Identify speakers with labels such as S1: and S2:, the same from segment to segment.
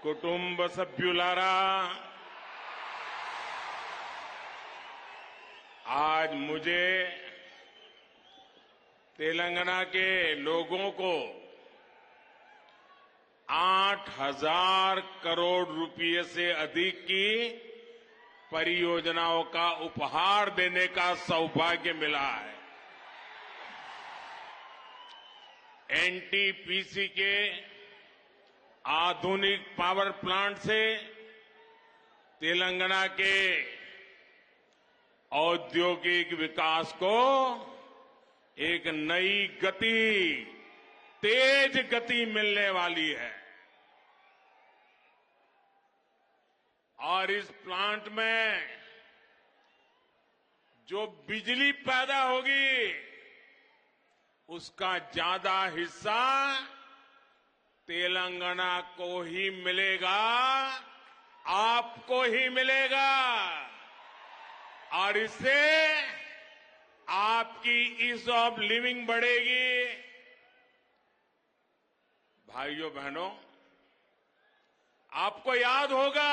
S1: కుటుంబ సభ్యులారా आज मुझे तेलंगाना के लोगों को 8,000 करोड़ रुपए से अधिक की परियोजनाओं का उपहार देने का सौभाग्य मिला है। एनटीपीसी के आधुनिक पावर प्लांट से तेलंगाना के औद्योगिक विकास को एक नई गति, तेज गति मिलने वाली है और इस प्लांट में जो बिजली पैदा होगी उसका ज्यादा हिस्सा तेलंगाना को ही मिलेगा, आपको ही मिलेगा और इससे आपकी ईज ऑफ लिविंग बढ़ेगी। भाइयों बहनों, आपको याद होगा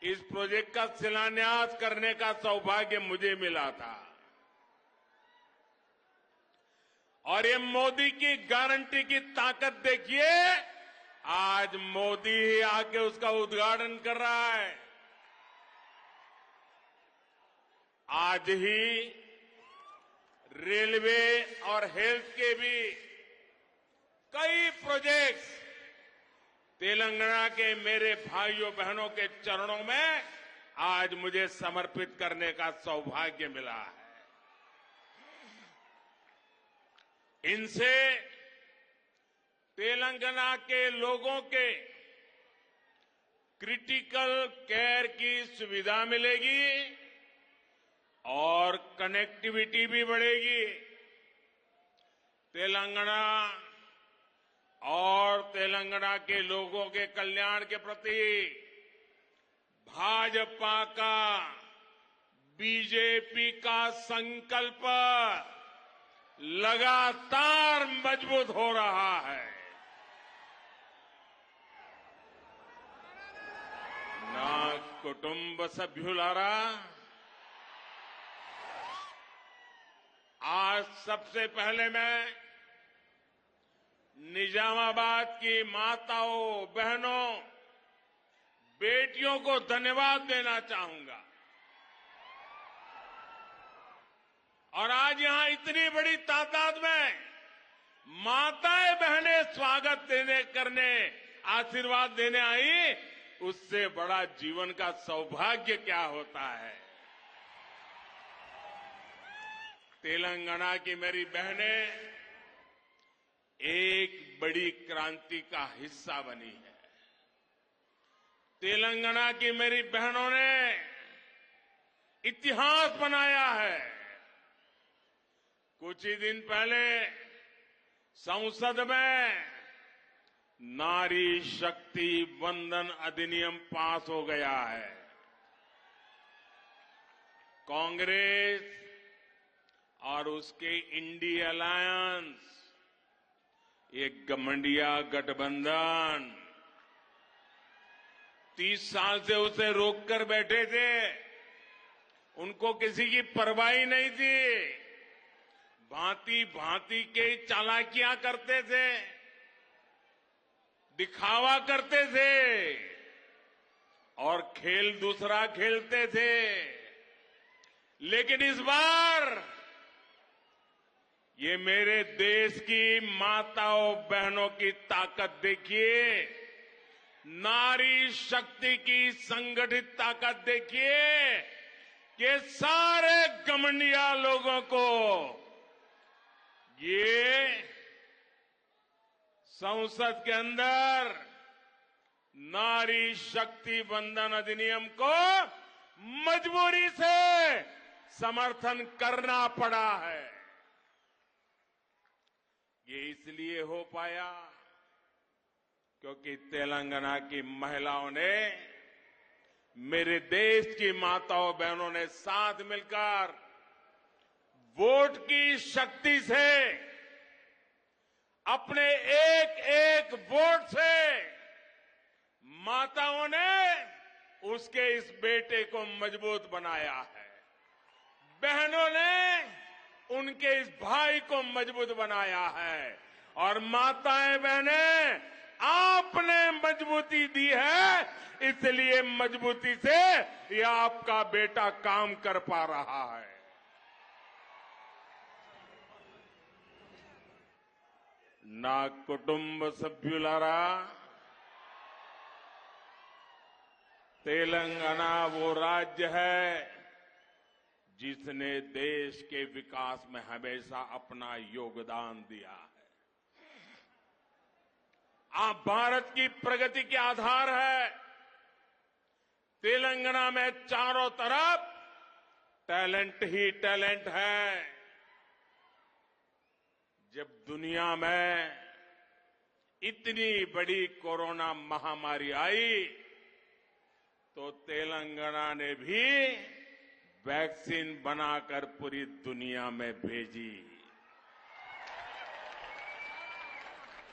S1: इस प्रोजेक्ट का शिलान्यास करने का सौभाग्य मुझे मिला था और ये मोदी की गारंटी की ताकत देखिए, आज मोदी ही आके उसका उद्घाटन कर रहा है। आज ही रेलवे और हेल्थ के भी कई प्रोजेक्ट्स तेलंगाना के मेरे भाइयों बहनों के चरणों में आज मुझे समर्पित करने का सौभाग्य मिला है। इनसे तेलंगाना के लोगों के क्रिटिकल केयर की सुविधा मिलेगी और कनेक्टिविटी भी बढ़ेगी। तेलंगाना और तेलंगाना के लोगों के कल्याण के प्रति भाजपा का, बीजेपी का संकल्प लगातार मजबूत हो रहा है। ना कुटुंब सभ्युलारा, आज सबसे पहले मैं निजामाबाद की माताओं, बहनों, बेटियों को धन्यवाद देना चाहूंगा और आज यहां इतनी बड़ी तादाद में माताएं बहनें स्वागत करने आशीर्वाद देने आई, उससे बड़ा जीवन का सौभाग्य क्या होता है। तेलंगाना की मेरी बहनें एक बड़ी क्रांति का हिस्सा बनी है। तेलंगाना की मेरी बहनों ने इतिहास बनाया है। कुछ ही दिन पहले संसद में नारी शक्ति वंदन अधिनियम पास हो गया है। कांग्रेस और उसके इंडी अलायंस, ये गठबंधन गठबंधन 30 साल से उसे रोककर बैठे थे। उनको किसी की परवाह नहीं थी। भांति भांति के चालाकियां करते थे, दिखावा करते थे और खेल दूसरा खेलते थे। लेकिन इस बार ये मेरे देश की माताओं बहनों की ताकत देखिए, नारी शक्ति की संगठित ताकत देखिए कि सारे गमंडिया लोगों को ये संसद के अंदर नारी शक्ति वंदन अधिनियम को मजबूरी से समर्थन करना पड़ा है। ये इसलिए हो पाया क्योंकि तेलंगाना की महिलाओं ने, मेरे देश की माताओं बहनों ने साथ मिलकर वोट की शक्ति से, अपने एक एक वोट से माताओं ने उसके इस बेटे को मजबूत बनाया है, बहनों ने उनके इस भाई को मजबूत बनाया है, और माताएं बहनें आपने मजबूती दी है, इसलिए मजबूती से यह आपका बेटा काम कर पा रहा है। నా కుటుంబ సభ్యులారా, तेलंगाना वो राज्य है जिसने देश के विकास में हमेशा अपना योगदान दिया है। आप भारत की प्रगति के आधार है। तेलंगाना में चारों तरफ टैलेंट ही टैलेंट है। जब दुनिया में इतनी बड़ी कोरोना महामारी आई तो तेलंगाना ने भी वैक्सीन बनाकर पूरी दुनिया में भेजी।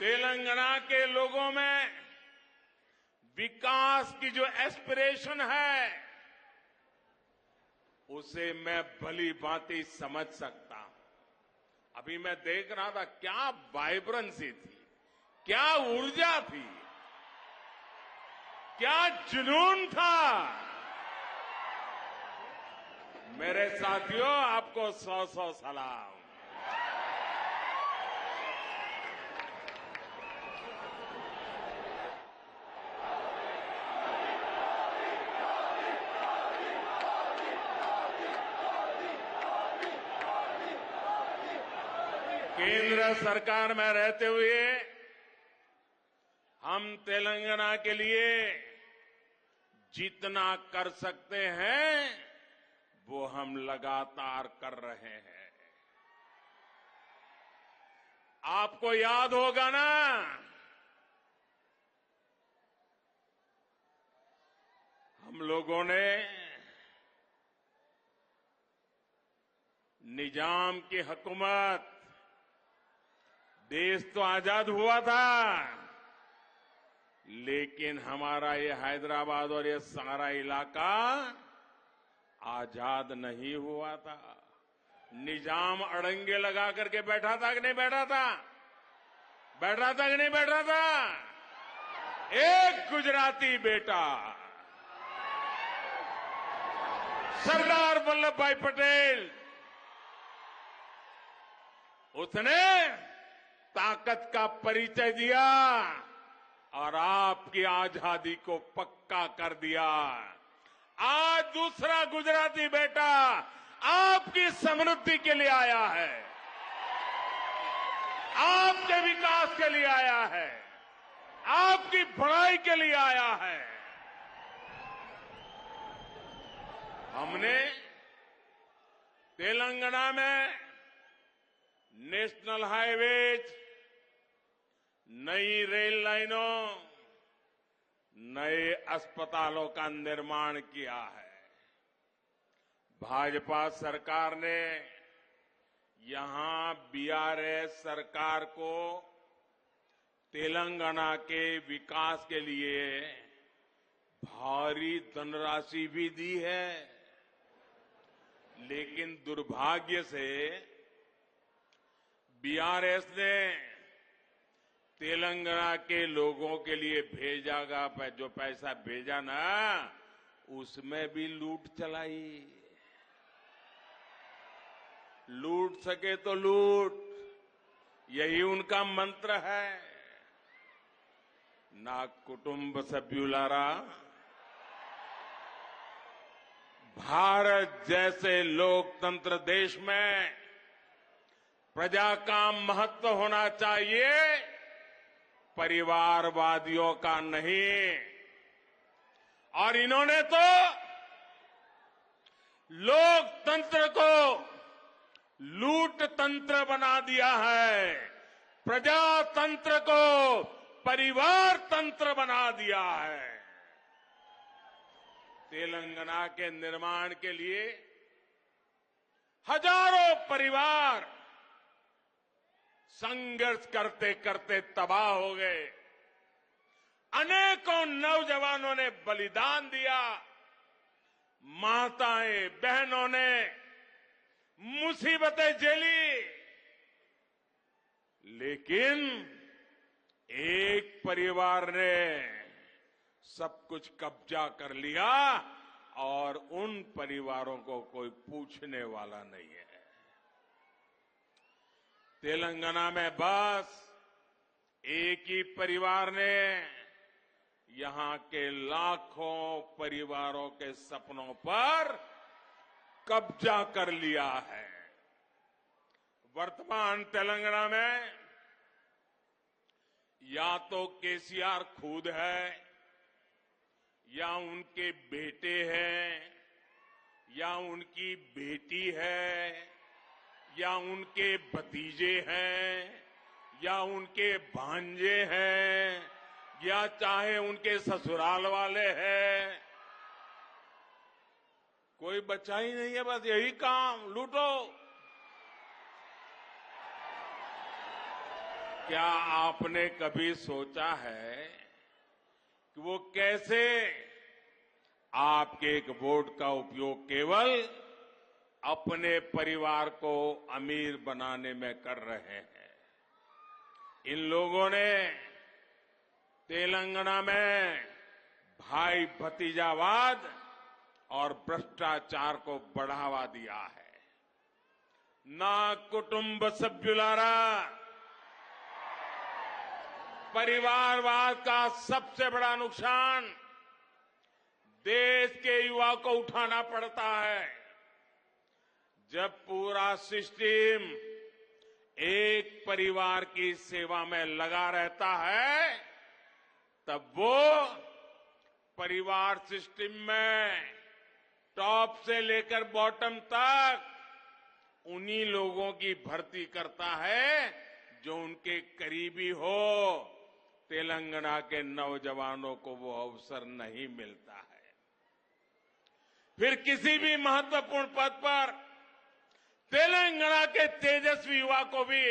S1: तेलंगाना के लोगों में विकास की जो एस्पिरेशन है उसे मैं भली भांति समझ सकता हूं। अभी मैं देख रहा था, क्या वाइब्रेंसी थी, क्या ऊर्जा थी, क्या जुनून था। मेरे साथियों, आपको 100 सलाम। केंद्र सरकार में रहते हुए हम तेलंगाना के लिए जितना कर सकते हैं वो हम लगातार कर रहे हैं। आपको याद होगा ना, हम लोगों ने निजाम की हुकूमत, देश तो आजाद हुआ था लेकिन हमारा ये हैदराबाद और ये सारा इलाका आजाद नहीं हुआ था। निजाम अड़ंगे लगा करके बैठा था कि नहीं बैठा था? बैठा था कि नहीं बैठा था? एक गुजराती बेटा सरदार वल्लभ भाई पटेल, उसने ताकत का परिचय दिया और आपकी आजादी को पक्का कर दिया। आज दूसरा गुजराती बेटा आपकी समृद्धि के लिए आया है, आपके विकास के लिए आया है, आपकी भलाई के लिए आया है। हमने तेलंगाना में नेशनल हाईवेज, नई रेल लाइनों, नए अस्पतालों का निर्माण किया है। भाजपा सरकार ने यहां बीआरएस सरकार को तेलंगाना के विकास के लिए भारी धनराशि भी दी है, लेकिन दुर्भाग्य से बीआरएस ने तेलंगाना के लोगों के लिए भेजागा जो पैसा भेजा ना, उसमें भी लूट चलाई। लूट सके तो लूट, यही उनका मंत्र है। ना कुटुंब सभ्युलारा, भारत जैसे लोकतंत्र देश में प्रजा का महत्व होना चाहिए, परिवारवादियों का नहीं। और इन्होंने तो लोकतंत्र को लूट तंत्र बना दिया है, प्रजातंत्र को परिवार तंत्र बना दिया है। तेलंगाना के निर्माण के लिए हजारों परिवार संघर्ष करते करते तबाह हो गए। अनेकों नौजवानों ने बलिदान दिया, माताएं बहनों ने मुसीबतें झेली, लेकिन एक परिवार ने सब कुछ कब्जा कर लिया और उन परिवारों को कोई पूछने वाला नहीं है। तेलंगाना में बस एक ही परिवार ने यहां के लाखों परिवारों के सपनों पर कब्जा कर लिया है। वर्तमान तेलंगाना में या तो केसीआर खुद है, या उनके बेटे हैं, या उनकी बेटी है, या उनके भतीजे हैं, या उनके भांजे हैं, या चाहे उनके ससुराल वाले हैं। कोई बचा ही नहीं है, बस यही काम, लूटो। क्या आपने कभी सोचा है कि वो कैसे आपके एक वोट का उपयोग केवल अपने परिवार को अमीर बनाने में कर रहे हैं? इन लोगों ने तेलंगाना में भाई भतीजावाद और भ्रष्टाचार को बढ़ावा दिया है। ना कुटुंब सभ्युलारा, परिवारवाद का सबसे बड़ा नुकसान देश के युवा को उठाना पड़ता है। जब पूरा सिस्टम एक परिवार की सेवा में लगा रहता है, तब वो परिवार सिस्टम में टॉप से लेकर बॉटम तक उन्हीं लोगों की भर्ती करता है जो उनके करीबी हो। तेलंगाना के नौजवानों को वो अवसर नहीं मिलता है। फिर किसी भी महत्वपूर्ण पद पर तेलंगाना के तेजस्वी युवा को भी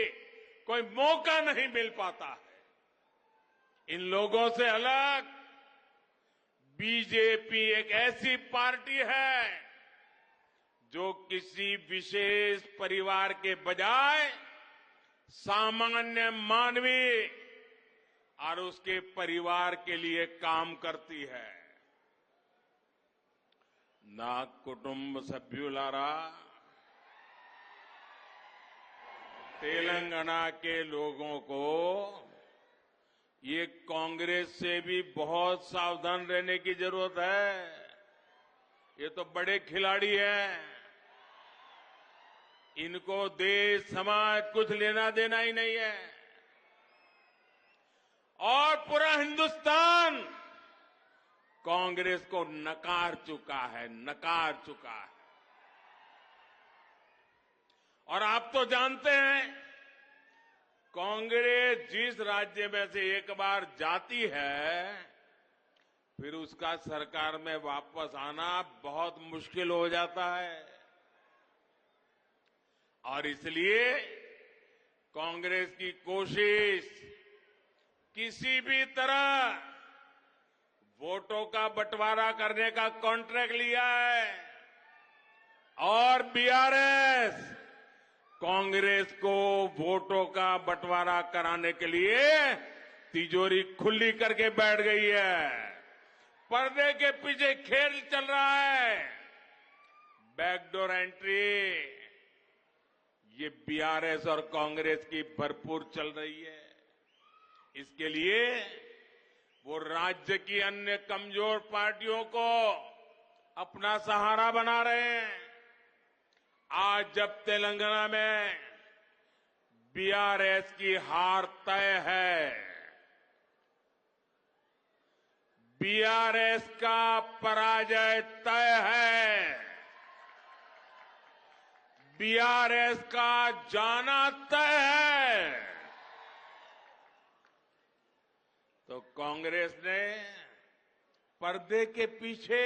S1: कोई मौका नहीं मिल पाता है। इन लोगों से अलग बीजेपी एक ऐसी पार्टी है जो किसी विशेष परिवार के बजाय सामान्य मानवीय और उसके परिवार के लिए काम करती है। ना कुटुंब सभ्युलारा, तेलंगाना के लोगों को ये कांग्रेस से भी बहुत सावधान रहने की जरूरत है। ये तो बड़े खिलाड़ी हैं, इनको देश समाज कुछ लेना देना ही नहीं है। और पूरा हिंदुस्तान कांग्रेस को नकार चुका है। और आप तो जानते हैं, कांग्रेस जिस राज्य में से एक बार जाती है, फिर उसका सरकार में वापस आना बहुत मुश्किल हो जाता है। और इसलिए कांग्रेस की कोशिश किसी भी तरह वोटों का बंटवारा करने का कॉन्ट्रैक्ट लिया है, और बीआरएस कांग्रेस को वोटों का बंटवारा कराने के लिए तिजोरी खुली करके बैठ गई है। पर्दे के पीछे खेल चल रहा है। बैकडोर एंट्री ये बीआरएस और कांग्रेस की भरपूर चल रही है। इसके लिए वो राज्य की अन्य कमजोर पार्टियों को अपना सहारा बना रहे हैं। आज जब तेलंगाना में बीआरएस की हार तय है, बीआरएस का पराजय तय है, बीआरएस का जाना तय है, तो कांग्रेस ने पर्दे के पीछे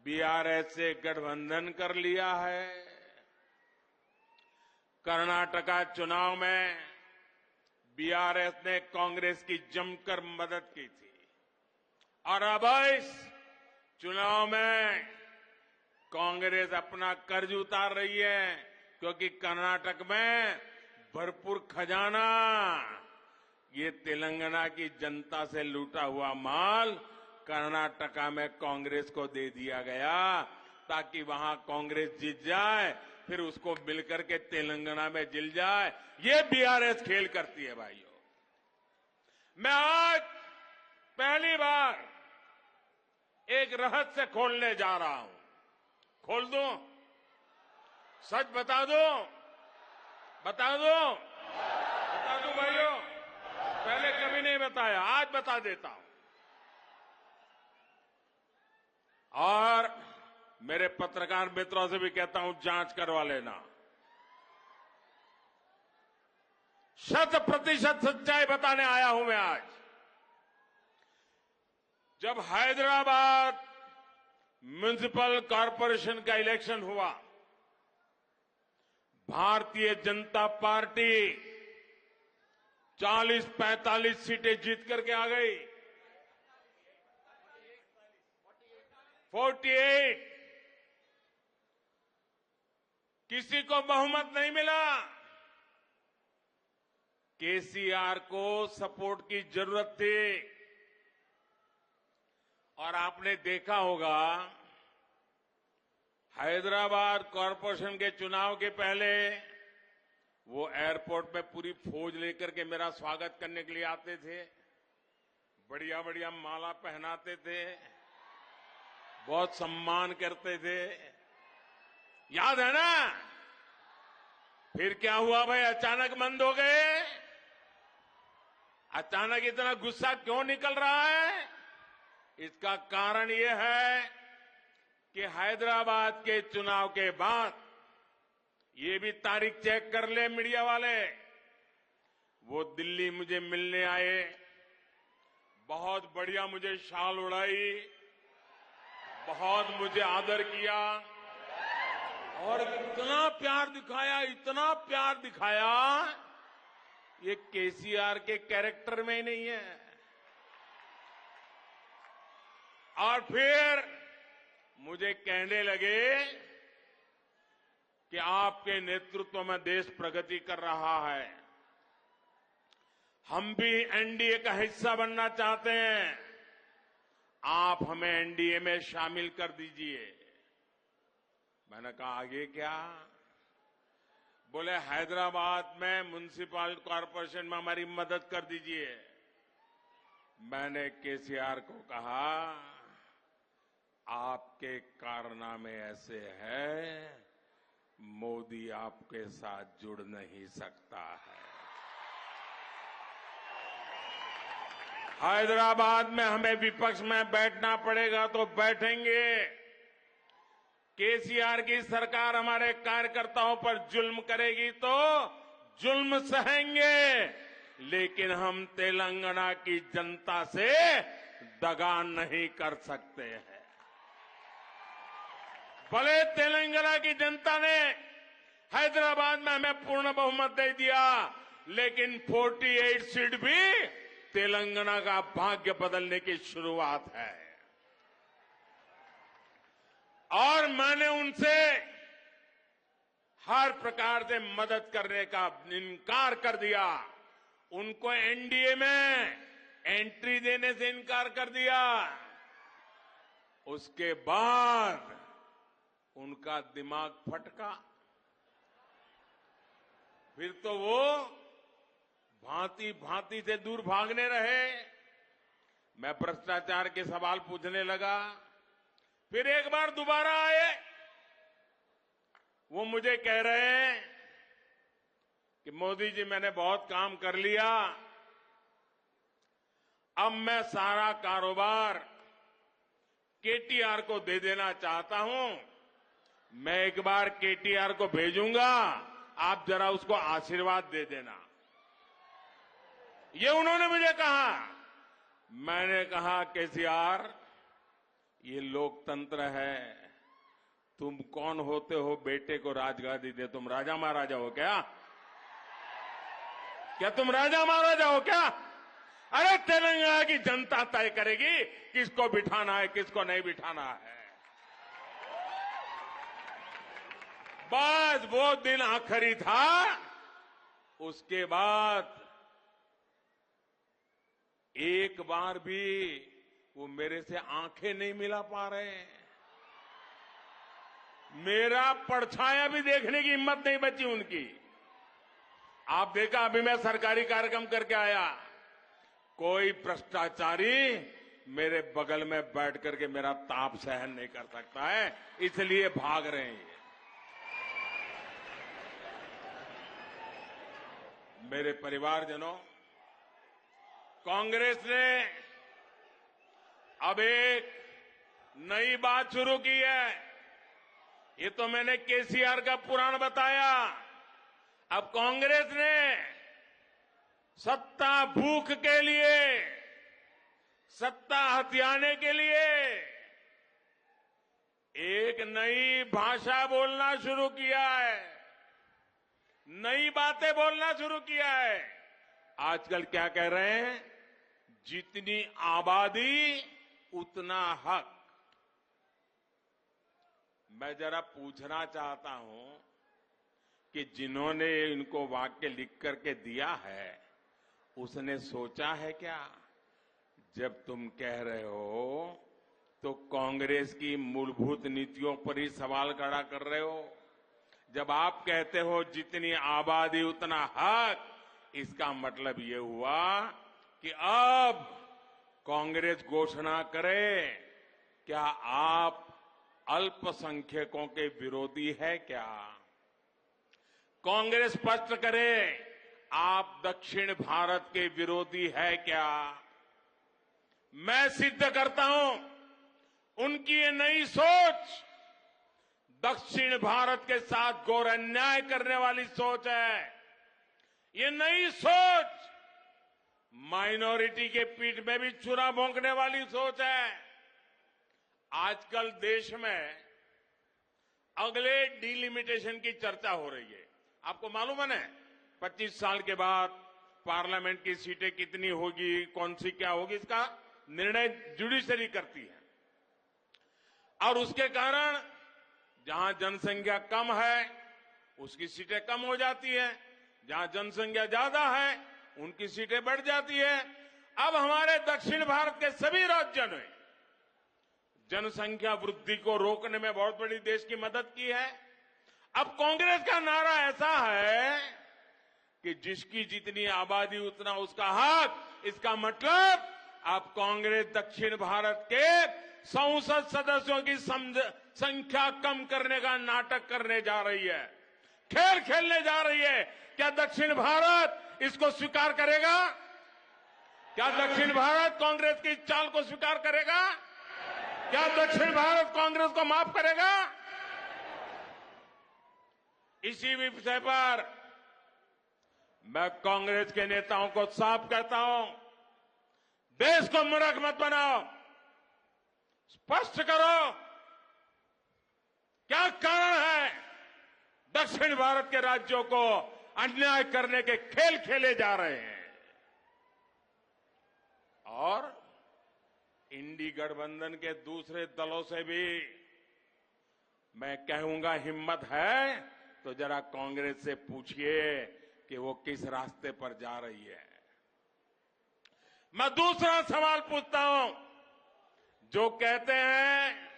S1: बीआरएस से गठबंधन कर लिया है। कर्नाटका चुनाव में बीआरएस ने कांग्रेस की जमकर मदद की थी और अब इस चुनाव में कांग्रेस अपना कर्ज उतार रही है, क्योंकि कर्नाटक में भरपूर खजाना, ये तेलंगाना की जनता से लूटा हुआ माल कर्नाटका में कांग्रेस को दे दिया गया ताकि वहां कांग्रेस जीत जाए, फिर उसको मिलकर के तेलंगाना में जिल जाए। ये बीआरएस खेल करती है भाइयों। मैं आज पहली बार एक रहस्य खोलने जा रहा हूं। खोल दूं? सच बता दूं? बता दूं? बता दूं भाइयों? पहले कभी नहीं बताया, आज बता देता हूं। और मेरे पत्रकार मित्रों से भी कहता हूं, जांच करवा लेना। 100% सच्चाई बताने आया हूं मैं आज। जब हैदराबाद म्युनिसिपल कॉरपोरेशन का इलेक्शन हुआ, भारतीय जनता पार्टी 40-45 सीटें जीत करके आ गई। 48 किसी को बहुमत नहीं मिला। केसीआर को सपोर्ट की जरूरत थी और आपने देखा होगा हैदराबाद कॉरपोरेशन के चुनाव के पहले वो एयरपोर्ट में पूरी फौज लेकर के मेरा स्वागत करने के लिए आते थे, बढ़िया बढ़िया माला पहनाते थे, बहुत सम्मान करते थे, याद है ना? फिर क्या हुआ भाई? अचानक बंद हो गए। अचानक इतना गुस्सा क्यों निकल रहा है? इसका कारण यह है कि हैदराबाद के चुनाव के बाद, ये भी तारीख चेक कर ले मीडिया वाले, वो दिल्ली मुझे मिलने आए, बहुत बढ़िया मुझे शाल उड़ाई, बहुत मुझे आदर किया और इतना प्यार दिखाया, ये केसीआर के कैरेक्टर में ही नहीं है। और फिर मुझे कहने लगे कि आपके नेतृत्व में देश प्रगति कर रहा है, हम भी एनडीए का हिस्सा बनना चाहते हैं, आप हमें एनडीए में शामिल कर दीजिए। मैंने कहा आगे क्या? बोले हैदराबाद में म्युनिसिपल कॉरपोरेशन में हमारी मदद कर दीजिए। मैंने केसीआर को कहा, आपके कारनामे ऐसे हैं, मोदी आपके साथ जुड़ नहीं सकता है। हैदराबाद में हमें विपक्ष में बैठना पड़ेगा तो बैठेंगे। केसीआर की सरकार हमारे कार्यकर्ताओं पर जुल्म करेगी तो जुल्म सहेंगे, लेकिन हम तेलंगाना की जनता से दगा नहीं कर सकते हैं। भले तेलंगाना की जनता ने हैदराबाद में हमें पूर्ण बहुमत दे दिया, लेकिन 48 सीट भी तेलंगाना का भाग्य बदलने की शुरुआत है। और मैंने उनसे हर प्रकार से मदद करने का इनकार कर दिया। उनको एनडीए में एंट्री देने से इनकार कर दिया। उसके बाद उनका दिमाग फटका, फिर तो वो भांति भांति से दूर भागने रहे। मैं भ्रष्टाचार के सवाल पूछने लगा, फिर एक बार दोबारा आए। वो मुझे कह रहे हैं कि मोदी जी मैंने बहुत काम कर लिया, अब मैं सारा कारोबार केटीआर को दे देना चाहता हूं। मैं एक बार केटीआर को भेजूंगा, आप जरा उसको आशीर्वाद दे देना। ये उन्होंने मुझे कहा। मैंने कहा केसीआर, ये लोकतंत्र है, तुम कौन होते हो बेटे को राजगादी दे? तुम राजा महाराजा हो क्या? क्या तुम राजा महाराजा हो क्या? अरे तेलंगाना की जनता तय करेगी किसको बिठाना है, किसको नहीं बिठाना है। बस वो दिन आखिरी था, उसके बाद एक बार भी वो मेरे से आंखें नहीं मिला पा रहे हैं। मेरा परछाया भी देखने की हिम्मत नहीं बची उनकी। आप देखा, अभी मैं सरकारी कार्यक्रम करके आया, कोई भ्रष्टाचारी मेरे बगल में बैठ करके मेरा ताप सहन नहीं कर सकता है, इसलिए भाग रहे हैं। मेरे परिवारजनों, कांग्रेस ने अब एक नई बात शुरू की है। ये तो मैंने केसीआर का पुराण बताया। अब कांग्रेस ने सत्ता भूख के लिए, सत्ता हथियाने के लिए एक नई भाषा बोलना शुरू किया है, नई बातें बोलना शुरू किया है। आजकल क्या कह रहे हैं? जितनी आबादी उतना हक। मैं जरा पूछना चाहता हूं कि जिन्होंने इनको वाक्य लिख करके दिया है, उसने सोचा है क्या? जब तुम कह रहे हो तो कांग्रेस की मूलभूत नीतियों पर ही सवाल खड़ा कर रहे हो। जब आप कहते हो जितनी आबादी उतना हक, इसका मतलब ये हुआ कि अब कांग्रेस घोषणा करे, क्या आप अल्पसंख्यकों के विरोधी है क्या? कांग्रेस स्पष्ट करे, आप दक्षिण भारत के विरोधी है क्या? मैं सिद्ध करता हूं, उनकी ये नई सोच दक्षिण भारत के साथ घोर अन्याय करने वाली सोच है। ये नई सोच माइनॉरिटी के पीठ में भी छुरा भोंकने वाली सोच है। आजकल देश में अगले डिलिमिटेशन की चर्चा हो रही है। आपको मालूम है, 25 साल के बाद पार्लियामेंट की सीटें कितनी होगी, कौन सी क्या होगी, इसका निर्णय जुडिशरी करती है। और उसके कारण जहां जनसंख्या कम है उसकी सीटें कम हो जाती है, जहां जनसंख्या ज्यादा है उनकी सीटें बढ़ जाती है। अब हमारे दक्षिण भारत के सभी राज्यों ने जनसंख्या वृद्धि को रोकने में बहुत बड़ी देश की मदद की है। अब कांग्रेस का नारा ऐसा है कि जिसकी जितनी आबादी उतना उसका हक। इसका मतलब अब कांग्रेस दक्षिण भारत के संसद सदस्यों की संख्या कम करने का नाटक करने जा रही है, खेल खेलने जा रही है। क्या दक्षिण भारत इसको स्वीकार करेगा? क्या दक्षिण भारत कांग्रेस की चाल को स्वीकार करेगा? क्या दक्षिण भारत कांग्रेस को माफ करेगा? इसी विषय पर मैं कांग्रेस के नेताओं को साफ कहता हूं, देश को मूर्ख मत बनाओ, स्पष्ट करो क्या कारण है दक्षिण भारत के राज्यों को अन्याय करने के खेल खेले जा रहे हैं। और इंडी गठबंधन के दूसरे दलों से भी मैं कहूंगा, हिम्मत है तो जरा कांग्रेस से पूछिए कि वो किस रास्ते पर जा रही है। मैं दूसरा सवाल पूछता हूं, जो कहते हैं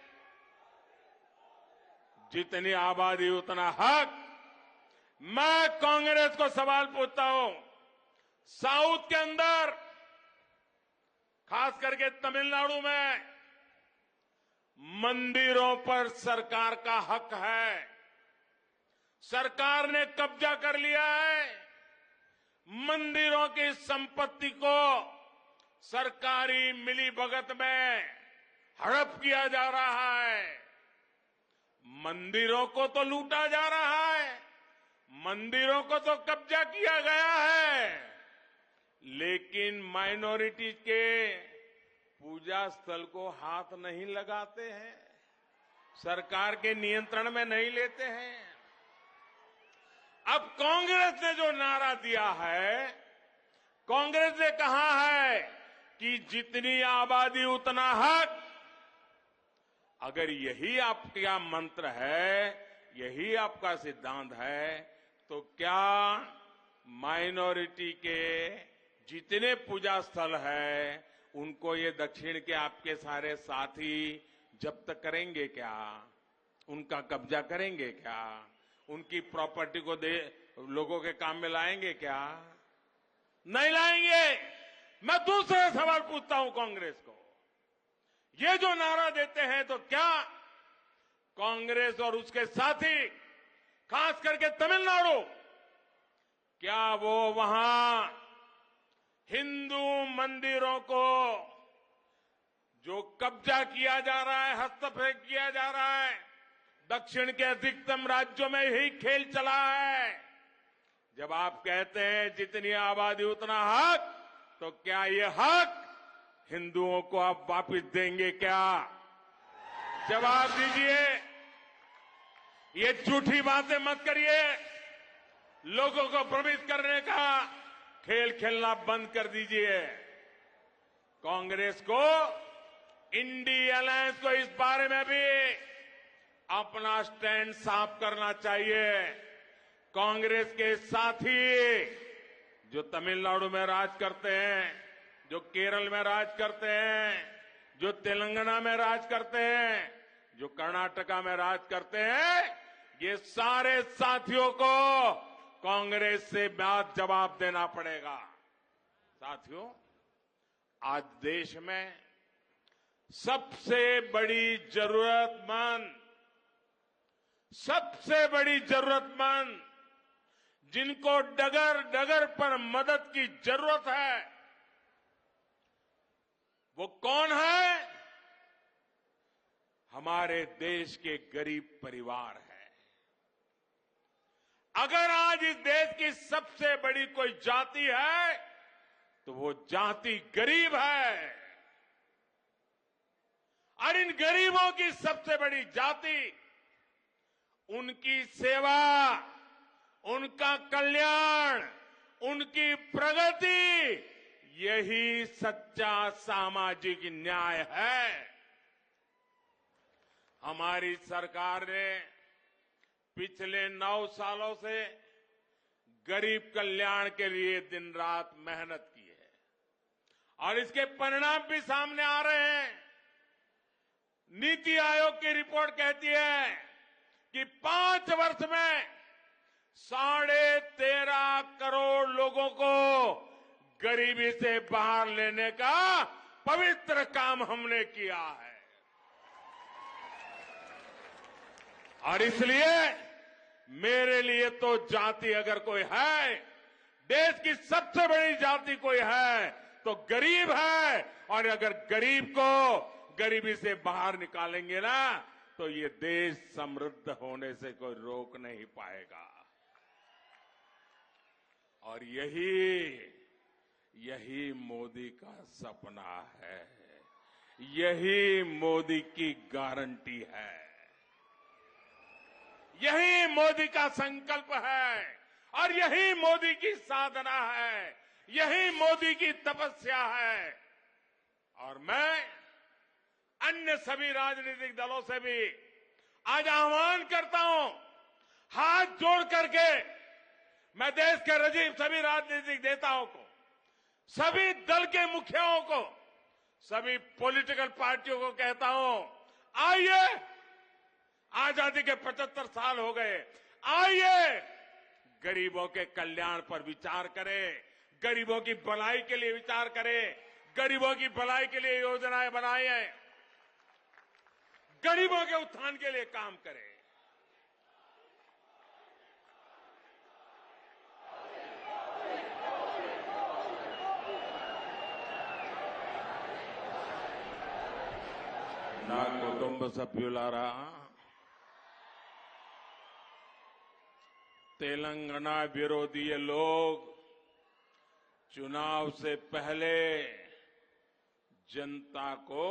S1: जितनी आबादी उतना हक, मैं कांग्रेस को सवाल पूछता हूं, साउथ के अंदर खास करके तमिलनाडु में मंदिरों पर सरकार का हक है, सरकार ने कब्जा कर लिया है। मंदिरों की संपत्ति को सरकारी मिलीभगत में हड़प किया जा रहा है। मंदिरों को तो लूटा जा रहा है, मंदिरों को तो कब्जा किया गया है, लेकिन माइनॉरिटी के पूजा स्थल को हाथ नहीं लगाते हैं, सरकार के नियंत्रण में नहीं लेते हैं। अब कांग्रेस ने जो नारा दिया है कांग्रेस ने कहा है कि जितनी आबादी उतना हक। अगर यही आपका मंत्र है, यही आपका सिद्धांत है, तो क्या माइनॉरिटी के जितने पूजा स्थल है उनको ये दक्षिण के आपके सारे साथी जब्त करेंगे क्या? उनका कब्जा करेंगे क्या? उनकी प्रॉपर्टी को लोगों के काम में लाएंगे क्या? नहीं लाएंगे। मैं दूसरा सवाल पूछता हूं कांग्रेस को, ये जो नारा देते हैं तो क्या कांग्रेस और उसके साथी, खास करके तमिलनाडु, क्या वो वहां हिंदू मंदिरों को जो कब्जा किया जा रहा है, हस्तक्षेप किया जा रहा है, दक्षिण के अधिकतम राज्यों में यही खेल चला है। जब आप कहते हैं जितनी आबादी उतना हक, तो क्या ये हक हिंदुओं को आप वापस देंगे क्या? जवाब दीजिए। ये झूठी बातें मत करिए। लोगों को भ्रमित करने का खेल खेलना बंद कर दीजिए। कांग्रेस को, इंडी अलायंस को इस बारे में भी अपना स्टैंड साफ करना चाहिए। कांग्रेस के साथी जो तमिलनाडु में राज करते हैं, जो केरल में राज करते हैं, जो तेलंगाना में राज करते हैं, जो कर्नाटका में राज करते हैं, ये सारे साथियों को कांग्रेस से बात जवाब देना पड़ेगा। साथियों, आज देश में सबसे बड़ी जरूरतमंद जिनको डगर डगर पर मदद की जरूरत है, वो कौन है? हमारे देश के गरीब परिवार है। अगर आज इस देश की सबसे बड़ी कोई जाति है तो वो जाति गरीब है। और इन गरीबों की सबसे बड़ी जाति, उनकी सेवा, उनका कल्याण, उनकी प्रगति, यही सच्चा सामाजिक न्याय है। हमारी सरकार ने पिछले 9 सालों से गरीब कल्याण के लिए दिन रात मेहनत की है और इसके परिणाम भी सामने आ रहे हैं। नीति आयोग की रिपोर्ट कहती है कि 5 वर्ष में 13.5 करोड़ लोगों को गरीबी से बाहर लेने का पवित्र काम हमने किया है। और इसलिए मेरे लिए तो जाति अगर कोई है, देश की सबसे बड़ी जाति कोई है तो गरीब है। और अगर गरीब को गरीबी से बाहर निकालेंगे ना, तो ये देश समृद्ध होने से कोई रोक नहीं पाएगा। और यही मोदी का सपना है, यही मोदी की गारंटी है, यही मोदी का संकल्प है और यही मोदी की साधना है, यही मोदी की तपस्या है। और मैं अन्य सभी राजनीतिक दलों से भी आज आह्वान करता हूं, हाथ जोड़ करके मैं देश के सभी राजनीतिक नेताओं को, सभी दल के मुखियाओं को, सभी पॉलिटिकल पार्टियों को कहता हूं, आइए, आजादी के 75 साल हो गए, आइए गरीबों के कल्याण पर विचार करें, गरीबों की भलाई के लिए विचार करें, गरीबों की भलाई के लिए योजनाएं बनाएं, गरीबों के उत्थान के लिए काम करें। నా కుటుంబ సభ్యులారా, तेलंगाना विरोधी ये लोग चुनाव से पहले जनता को